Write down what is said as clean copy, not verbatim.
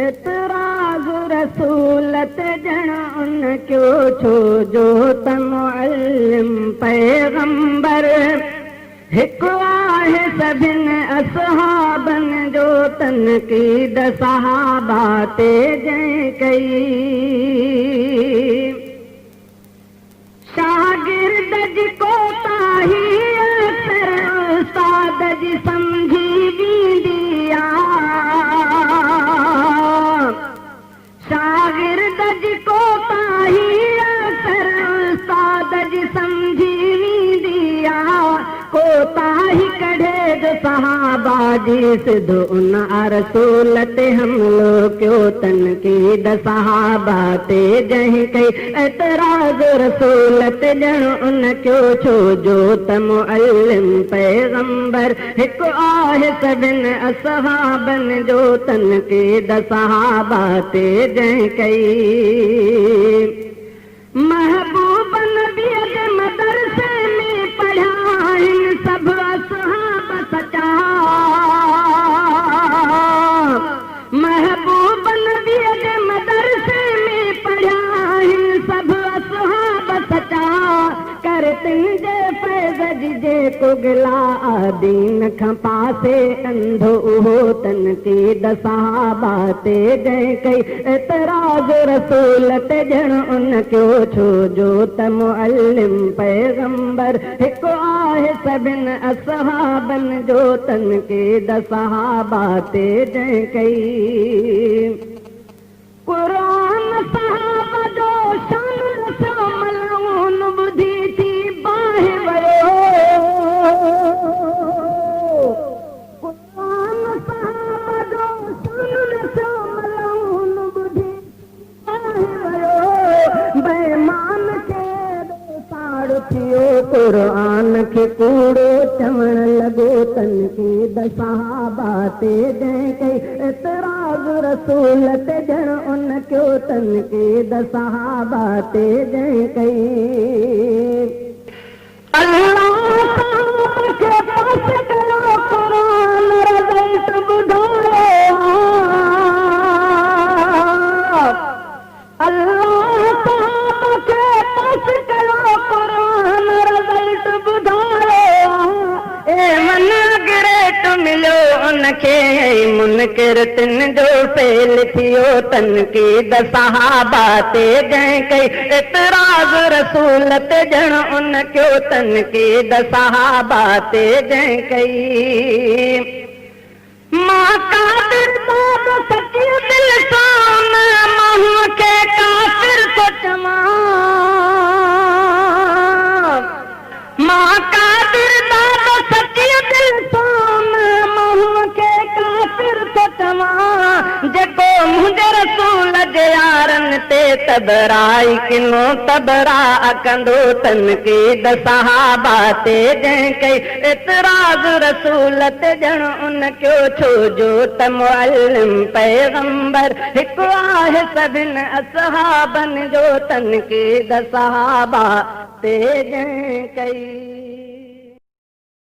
एतराज़ रसूलत ॼण उन क्यों छो जो त मुअल्लिम पैगंबर हिकु आहे सभिनि असहाबनि जो तनक़ीद सहाबा ते जंहिं कई शागिर्द जी कोताही उस्ताद जी समझी वेंदी शागिर्द जी कोताही उस्ताद जी समझी वेंदी कोताही कढे जो सहाबा जी सिधो उन रसूल ते हमलो क्यों तनक़ीद सहाबा ते जंहिं कई एतराज़ रसूल ते ॼण उन क्यों छो जो त मुअल्लिम पैगंबर हिकु आहे सभिनि असहाबनि जो तनक़ीद सहाबा ते जंहिं कई महबूब नबीअ जे मदरसे में पढ़िया आहिनि सभु असहाब सचा महबूब नबीअ जे मदरसे में पढ़िया आहिनि सभु असहाब सचा करतिन जे फैज़ जी जेको गिला दीन खां पासे अंधो उहो तनक़ीद सहाबा ते जंहिं कई एतराज़ रसूल ते ॼण उन क्यों छो जो त मुअल्लिम पैगंबर हिकु आहे सभिनि असहाबनि जो तनक़ीद सहाबा ते जंहिं कई क़ुरान सहाबा जो शान सो मलून ॿुधी थी बाहि वियो क़ुरान सहाबा जो शान सो मलून ॿुधी बाहि वियो बेईमान खे साड़ थियो क़ुरान खे कूड़ो चवण लॻो तनक़ीद सहाबा ते जंहिं कई एतराज़ रसूल ते ॼण उन क्यों तनक़ीद सहाबा ते जंहिं कई अल्लाह खे पास कयो क़ुरान रिज़ल्ट ॿुधायो अल्लाह खे पास कयो क़ुरान रिज़ल्ट ॿुधायो मन ग्रेट मिलियो उनखे मुनकिर तिन जो फेल थियो तनक़ीद सहाबा ते जंहिं कई एतराज़ रसूल ते ॼण उन क्यों तनक़ीद सहाबा ते जंहिं कई मां कादिर बाब सची दिल सां माण्हूअ खे काफ़िर थो चवां मां कादिर बाब सची दिल सां माण्हूअ खे काफ़िर थो चवां जेको मुंहिंजे रसूल जे यारनि ते तबराई किनो तबरा कंदो तनक़ीद सहाबा ते जंहिं कई एतराज़ रसूल ते ॼण उन क्यों छो जो त मुअल्लिम पैगंबर हिकु आहे सभिनि असहाबनि जो तनक़ीद सहाबा ते जंहिं कई